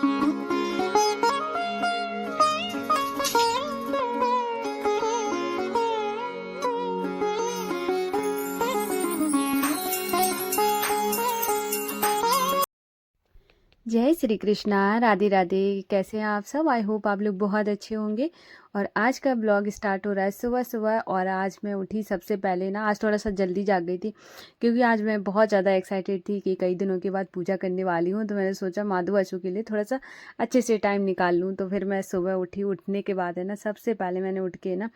जय श्री कृष्णा, राधे राधे। कैसे हैं आप सब? आई होप आप लोग बहुत अच्छे होंगे। और आज का ब्लॉग स्टार्ट हो रहा है सुबह सुबह। और आज मैं उठी सबसे पहले ना, आज थोड़ा सा जल्दी जाग गई थी क्योंकि आज मैं बहुत ज़्यादा एक्साइटेड थी कि कई दिनों के बाद पूजा करने वाली हूँ। तो मैंने सोचा माधु आशु के लिए थोड़ा सा अच्छे से टाइम निकाल लूँ। तो फिर मैं सुबह उठी। उठने के बाद है ना, सबसे पहले मैंने उठ के ना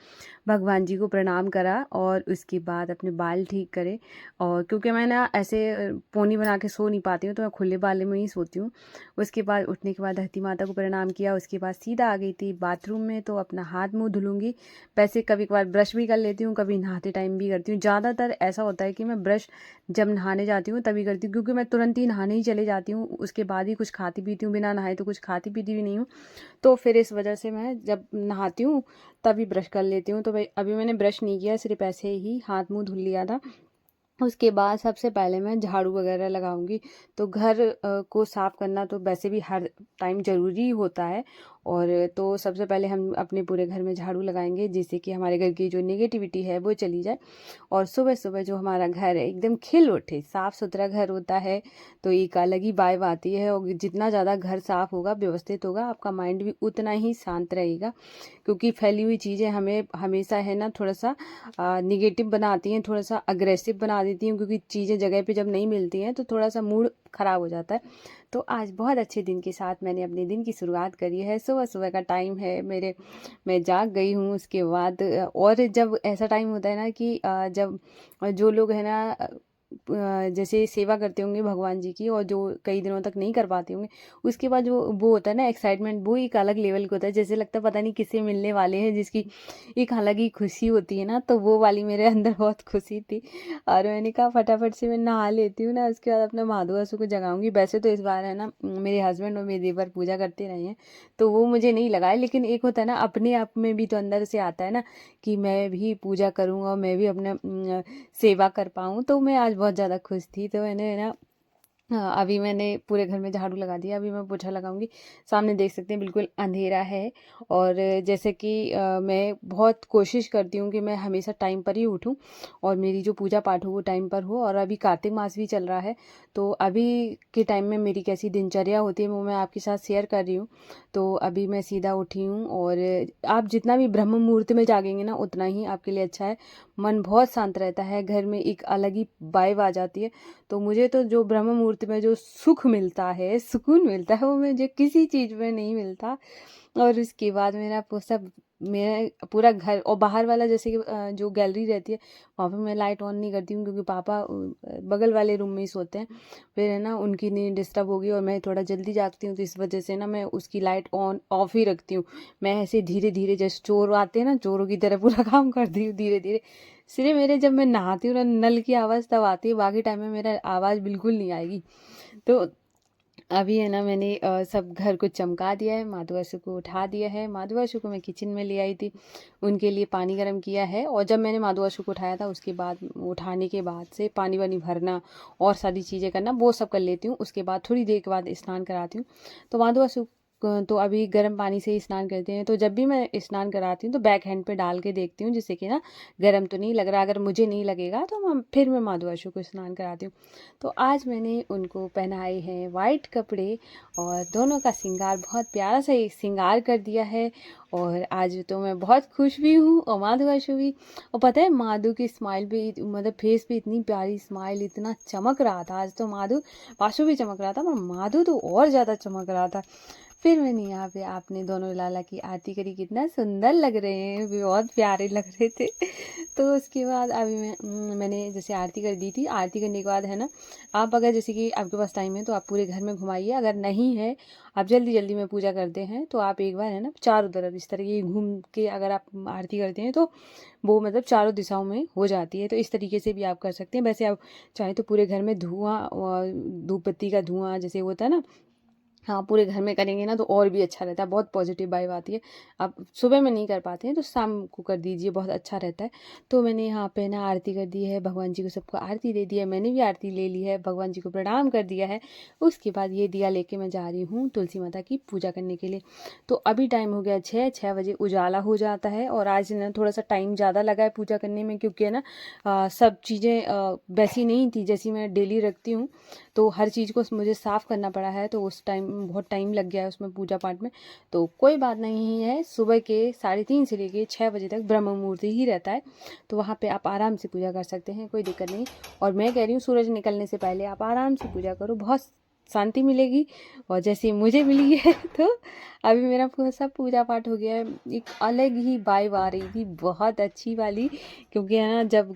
भगवान जी को प्रणाम करा और उसके बाद अपने बाल ठीक करे। और क्योंकि मैं ना ऐसे पोनी बना के सो नहीं पाती हूँ, तो मैं खुले बाले में ही सोती हूँ। उसके बाद उठने के बाद धरती माता को प्रणाम किया। उसके बाद सीधा आ गई थी बाथरूम में, तो अपना हाथ मुंह धुलूंगी। वैसे कभी कभार ब्रश भी कर लेती हूँ, कभी नहाते टाइम भी करती हूँ। ज़्यादातर ऐसा होता है कि मैं ब्रश जब नहाने जाती हूँ तभी करती हूँ, क्योंकि मैं तुरंत ही नहाने ही चले जाती हूँ। उसके बाद ही कुछ खाती पीती हूँ, बिना नहाए तो कुछ खाती पीती भी नहीं हूँ। तो फिर इस वजह से मैं जब नहाती हूँ तभी ब्रश कर लेती हूँ। तो भाई अभी मैंने ब्रश नहीं किया, सिर्फ ऐसे ही हाथ मुंह धुल लिया था। उसके बाद सबसे पहले मैं झाड़ू वगैरह लगाऊंगी। तो घर को साफ़ करना तो वैसे भी हर टाइम ज़रूरी होता है। और तो सबसे पहले हम अपने पूरे घर में झाड़ू लगाएंगे, जिससे कि हमारे घर की जो नेगेटिविटी है वो चली जाए। और सुबह सुबह जो हमारा घर है एकदम खिल उठे, साफ़ सुथरा घर होता है तो एक अलग ही वाइब आती है। और जितना ज़्यादा घर साफ़ होगा, व्यवस्थित होगा, आपका माइंड भी उतना ही शांत रहेगा। क्योंकि फैली हुई चीज़ें हमें हमेशा है ना थोड़ा सा निगेटिव बनाती हैं, थोड़ा सा अग्रेसिव बना देती हैं। क्योंकि चीज़ें जगह पे जब नहीं मिलती हैं तो थोड़ा सा मूड ख़राब हो जाता है। तो आज बहुत अच्छे दिन के साथ मैंने अपने दिन की शुरुआत करी है। सुबह सुबह का टाइम है मेरे, मैं जाग गई हूँ। उसके बाद और जब ऐसा टाइम होता है ना कि जब जो लोग है ना जैसे सेवा करते होंगे भगवान जी की, और जो कई दिनों तक नहीं कर पाते होंगे, उसके बाद जो वो होता है ना एक्साइटमेंट, वो एक अलग लेवल का होता है। जैसे लगता है पता नहीं किससे मिलने वाले हैं, जिसकी एक अलग ही खुशी होती है ना। तो वो वाली मेरे अंदर बहुत खुशी थी। और मैंने कहा फटाफट से मैं नहा लेती हूँ ना, उसके बाद अपने माधु आंसू को जगाऊंगी। वैसे तो इस बार है ना मेरे हस्बैंड और मेरे देवर पूजा करते रहे हैं, तो वो मुझे नहीं लगाए। लेकिन एक होता है ना अपने आप में भी तो अंदर से आता है ना कि मैं भी पूजा करूँ और मैं भी अपने सेवा कर पाऊँ। तो मैं आज बहुत ज़्यादा खुश थी। तो मैंने ना अभी मैंने पूरे घर में झाड़ू लगा दिया। अभी मैं पोछा लगाऊंगी। सामने देख सकते हैं बिल्कुल अंधेरा है। और जैसे कि मैं बहुत कोशिश करती हूँ कि मैं हमेशा टाइम पर ही उठूँ और मेरी जो पूजा पाठ हो वो टाइम पर हो। और अभी कार्तिक मास भी चल रहा है, तो अभी के टाइम में मेरी कैसी दिनचर्या होती है वो मैं आपके साथ शेयर कर रही हूँ। तो अभी मैं सीधा उठी हूँ। और आप जितना भी ब्रह्म मुहूर्त में जागेंगे ना, उतना ही आपके लिए अच्छा है। मन बहुत शांत रहता है, घर में एक अलग ही वाइब आ जाती है। तो मुझे तो जो ब्रह्म मुहूर्त में जो सुख मिलता है, सुकून मिलता है, वो मुझे किसी चीज़ में नहीं मिलता। और उसके बाद मेरा पूरा घर और बाहर वाला जैसे कि जो गैलरी रहती है, वहाँ पे मैं लाइट ऑन नहीं करती हूँ, क्योंकि पापा बगल वाले रूम में ही सोते हैं। फिर है ना उनकी नींद डिस्टर्ब होगी, और मैं थोड़ा जल्दी जागती हूँ, तो इस वजह से ना मैं उसकी लाइट ऑन ऑफ ही रखती हूँ। मैं ऐसे धीरे धीरे, जैसे चोर आते हैं ना, चोरों की तरह पूरा काम करती हूँ धीरे धीरे। सिर्फ मेरे जब मैं नहाती हूँ ना, नल की आवाज़ तब आती है, बाकी टाइम में मेरा आवाज़ बिल्कुल नहीं आएगी। तो अभी है ना मैंने सब घर को चमका दिया है, माधु आशु को उठा दिया है। माधु आशु को मैं किचन में ले आई थी, उनके लिए पानी गर्म किया है। और जब मैंने माधु आशु को उठाया था, उसके बाद उठाने के बाद से पानी वानी भरना और सारी चीज़ें करना वो सब कर लेती हूँ। उसके बाद थोड़ी देर के बाद स्नान कराती हूँ। तो माधु आशु तो अभी गर्म पानी से ही स्नान करते हैं। तो जब भी मैं स्नान कराती हूँ तो बैक हैंड पे डाल के देखती हूँ, जिससे कि ना गर्म तो नहीं लग रहा। अगर मुझे नहीं लगेगा तो फिर मैं माधु आशु को स्नान कराती हूँ। तो आज मैंने उनको पहनाए हैं वाइट कपड़े, और दोनों का श्रृंगार बहुत प्यारा सा एक श्रृंगार कर दिया है। और आज तो मैं बहुत खुश भी हूँ और माधु आशु भी। और पता है माधु की स्माइल भी, मतलब फेस पे इतनी प्यारी स्माइल, इतना चमक रहा था आज। तो माधु आशु भी चमक रहा था, पर माधु तो और ज़्यादा चमक रहा था। फिर मैंने यहाँ पे आपने दोनों लाला की आरती करी, कितना सुंदर लग रहे हैं, भी बहुत प्यारे लग रहे थे। तो उसके बाद अभी मैंने जैसे आरती कर दी थी। आरती करने के बाद है ना, आप अगर जैसे कि आपके पास टाइम है तो आप पूरे घर में घुमाइए। अगर नहीं है, आप जल्दी जल्दी में पूजा करते हैं, तो आप एक बार है ना चारों तरफ इस तरीके घूम के अगर आप आरती करते हैं तो वो मतलब चारों दिशाओं में हो जाती है। तो इस तरीके से भी आप कर सकते हैं। वैसे आप चाहे तो पूरे घर में धुआं, धूप बत्ती का धुआं जैसे होता है ना, हाँ, पूरे घर में करेंगे ना तो और भी अच्छा रहता है, बहुत पॉजिटिव वाइब आती है। आप सुबह में नहीं कर पाते हैं तो शाम को कर दीजिए, बहुत अच्छा रहता है। तो मैंने यहाँ पे ना आरती कर दी है, भगवान जी को सबको आरती दे दी है, मैंने भी आरती ले ली है, भगवान जी को प्रणाम कर दिया है। उसके बाद ये दिया लेके मैं जा रही हूँ तुलसी माता की पूजा करने के लिए। तो अभी टाइम हो गया 6 बजे उजाला हो जाता है, और आज ना थोड़ा सा टाइम ज़्यादा लगा है पूजा करने में, क्योंकि है ना सब चीज़ें वैसी नहीं थी जैसी मैं डेली रखती हूँ। तो हर चीज़ को मुझे साफ़ करना पड़ा है, तो उस टाइम बहुत टाइम लग गया है उसमें पूजा पाठ में। तो कोई बात नहीं है, सुबह के 3:30 से लेके 6 बजे तक ब्रह्म मुहूर्त ही रहता है, तो वहाँ पे आप आराम से पूजा कर सकते हैं, कोई दिक्कत नहीं। और मैं कह रही हूँ सूरज निकलने से पहले आप आराम से पूजा करो, बहुत शांति मिलेगी, और जैसे मुझे मिली है तो अभी मेरा सब पूजा पाठ हो गया है। एक अलग ही वाइब आ रही थी, बहुत अच्छी वाली, क्योंकि है ना जब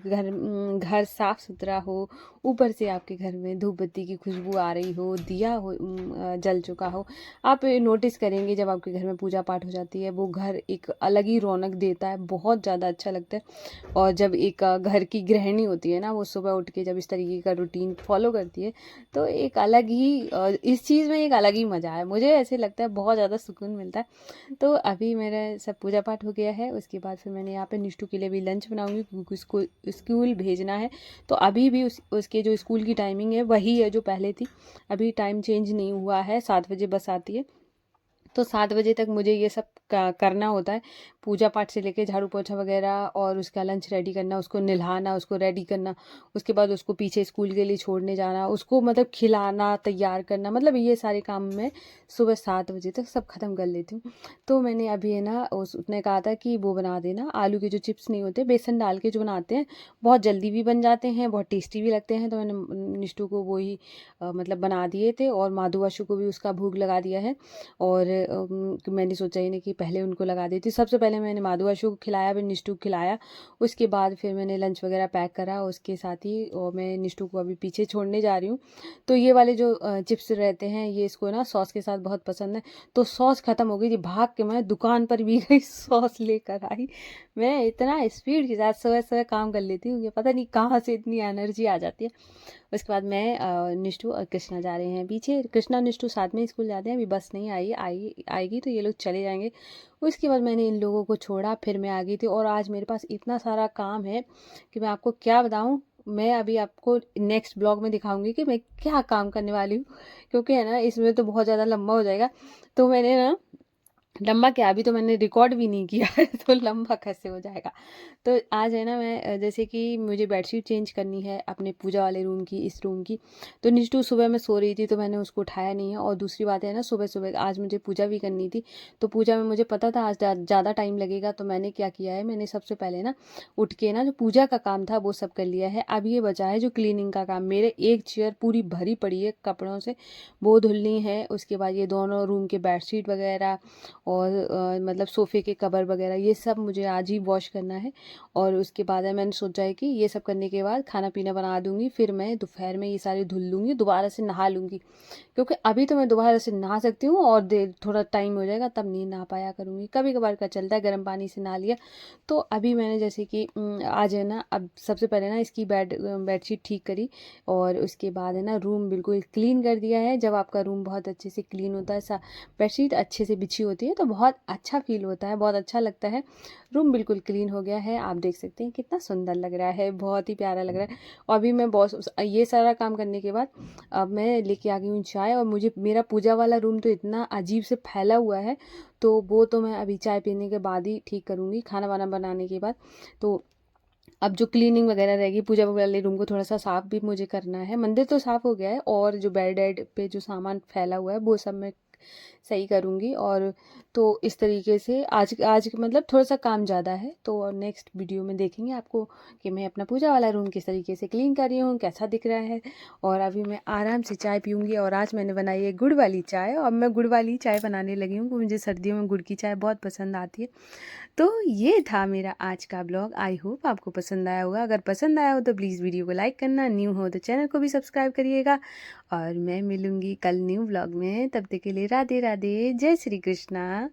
घर साफ सुथरा हो, ऊपर से आपके घर में धूप बत्ती की खुशबू आ रही हो, दिया हो जल चुका हो, आप नोटिस करेंगे जब आपके घर में पूजा पाठ हो जाती है, वो घर एक अलग ही रौनक देता है, बहुत ज़्यादा अच्छा लगता है। और जब एक घर की गृहिणी होती है ना, वो सुबह उठ के जब इस तरीके का रूटीन फॉलो करती है, तो एक अलग ही इस चीज़ में एक अलग ही मज़ा है, मुझे ऐसे लगता है, बहुत ज़्यादा सुकून मिलता है। तो अभी मेरा सब पूजा पाठ हो गया है, उसके बाद फिर मैंने यहाँ पे निष्ठू के लिए भी लंच बनाऊंगी, क्योंकि उसको स्कूल भेजना है। तो अभी भी उसके जो स्कूल की टाइमिंग है वही है जो पहले थी, अभी टाइम चेंज नहीं हुआ है, 7 बजे बस आती है। तो 7 बजे तक मुझे ये सब करना होता है, पूजा पाठ से लेके झाड़ू पोछा वगैरह, और उसका लंच रेडी करना, उसको नहलाना, उसको रेडी करना, उसके बाद उसको पीछे स्कूल के लिए छोड़ने जाना, उसको मतलब खिलाना, तैयार करना, मतलब ये सारे काम मैं सुबह 7 बजे तक सब खत्म कर लेती हूँ। तो मैंने अभी है ना उसने कहा था कि वो बना देना, आलू के जो चिप्स नहीं होते, बेसन डाल के जो बनाते हैं, बहुत जल्दी भी बन जाते हैं, बहुत टेस्टी भी लगते हैं। तो मैंने निष्ठू को वही मतलब बना दिए थे, और माधु आशु को भी उसका भोग लगा दिया है। और मैंने सोचा ही नहीं कि पहले उनको लगा देती, सबसे पहले मैंने माधु आशु को खिलाया, फिर निष्ठू को खिलाया, उसके बाद फिर मैंने लंच वगैरह पैक करा उसके साथ ही, और मैं निष्ठू को अभी पीछे छोड़ने जा रही हूँ। तो ये वाले जो चिप्स रहते हैं, ये इसको ना सॉस के साथ बहुत पसंद है। तो सॉस ख़त्म हो गई थी, भाग के मैं दुकान पर भी गई सॉस लेकर आई। मैं इतना स्पीड के साथ सुबह सुबह काम कर लेती हूँ, ये पता नहीं कहाँ से इतनी एनर्जी आ जाती है। उसके बाद मैं निष्ठू और कृष्णा जा रहे हैं पीछे, कृष्णा निष्ठू साथ में स्कूल जाते हैं, अभी बस नहीं आएगी तो ये लोग चले जाएंगे। उसके बाद मैंने इन लोगों को छोड़ा, फिर मैं आ गई थी, और आज मेरे पास इतना सारा काम है कि मैं आपको क्या बताऊँ। मैं अभी आपको नेक्स्ट ब्लॉग में दिखाऊंगी कि मैं क्या काम करने वाली हूँ, क्योंकि है ना इसमें तो बहुत ज़्यादा लंबा हो जाएगा। तो मैंने ना लंबा क्या, अभी तो मैंने रिकॉर्ड भी नहीं किया है तो लंबा कैसे हो जाएगा। तो आज है ना मैं जैसे कि मुझे बेडशीट चेंज करनी है अपने पूजा वाले रूम की, इस रूम की। तो निष्ठू सुबह में सो रही थी तो मैंने उसको उठाया नहीं है, और दूसरी बात है ना सुबह सुबह आज मुझे पूजा भी करनी थी, तो पूजा में मुझे पता था आज ज़्यादा टाइम लगेगा। तो मैंने क्या किया है, मैंने सबसे पहले ना उठ के ना जो पूजा का काम था वो सब कर लिया है। अब ये बचा है जो क्लीनिंग का काम, मेरे एक चेयर पूरी भरी पड़ी है कपड़ों से, वो धुलनी है। उसके बाद ये दोनों रूम के बेडशीट वगैरह, और मतलब सोफ़े के कवर वगैरह, ये सब मुझे आज ही वॉश करना है। और उसके बाद है मैंने सोचा है कि ये सब करने के बाद खाना पीना बना दूंगी, फिर मैं दोपहर में ये सारे धुल लूँगी, दोबारा से नहा लूँगी, क्योंकि अभी तो मैं दोबारा से नहा सकती हूँ, और देर थोड़ा टाइम हो जाएगा तब नहीं नहा पाया करूँगी, कभी कभार का चलता है, गर्म पानी से नहा लिया। तो अभी मैंने जैसे कि आज है ना, अब सबसे पहले ना इसकी बेडशीट ठीक करी, और उसके बाद है ना रूम बिल्कुल क्लीन कर दिया है। जब आपका रूम बहुत अच्छे से क्लीन होता है, बेडशीट अच्छे से बिछी होती है, तो बहुत अच्छा फील होता है, बहुत अच्छा लगता है। रूम बिल्कुल क्लीन हो गया है, आप देख सकते हैं कितना सुंदर लग रहा है, बहुत ही प्यारा लग रहा है। और अभी मैं बॉस ये सारा काम करने के बाद अब मैं लेके आ गई हूँ चाय, और मुझे मेरा पूजा वाला रूम तो इतना अजीब से फैला हुआ है, तो वो तो मैं अभी चाय पीने के बाद ही ठीक करूँगी, खाना वाना बनाने के बाद। तो अब जो क्लीनिंग वगैरह रहेगी, पूजा वाले रूम को थोड़ा सा साफ भी मुझे करना है। मंदिर तो साफ हो गया है, और जो बेड एड पे जो सामान फैला हुआ है वो सब मैं सही करूँगी। और तो इस तरीके से आज आज मतलब थोड़ा सा काम ज़्यादा है, तो नेक्स्ट वीडियो में देखेंगे आपको कि मैं अपना पूजा वाला रूम किस तरीके से क्लीन कर रही हूँ, कैसा दिख रहा है। और अभी मैं आराम से चाय पीऊँगी, और आज मैंने बनाई है गुड़ वाली चाय, और मैं गुड़ वाली चाय बनाने लगी हूँ, क्योंकि मुझे सर्दियों में गुड़ की चाय बहुत पसंद आती है। तो ये था मेरा आज का ब्लॉग, आई होप आपको पसंद आया होगा। अगर पसंद आया हो तो प्लीज़ वीडियो को लाइक करना, न्यू हो तो चैनल को भी सब्सक्राइब करिएगा, और मैं मिलूँगी कल न्यू ब्लॉग में। तब तक के लिए राधे राधे, जय श्री कृष्णा।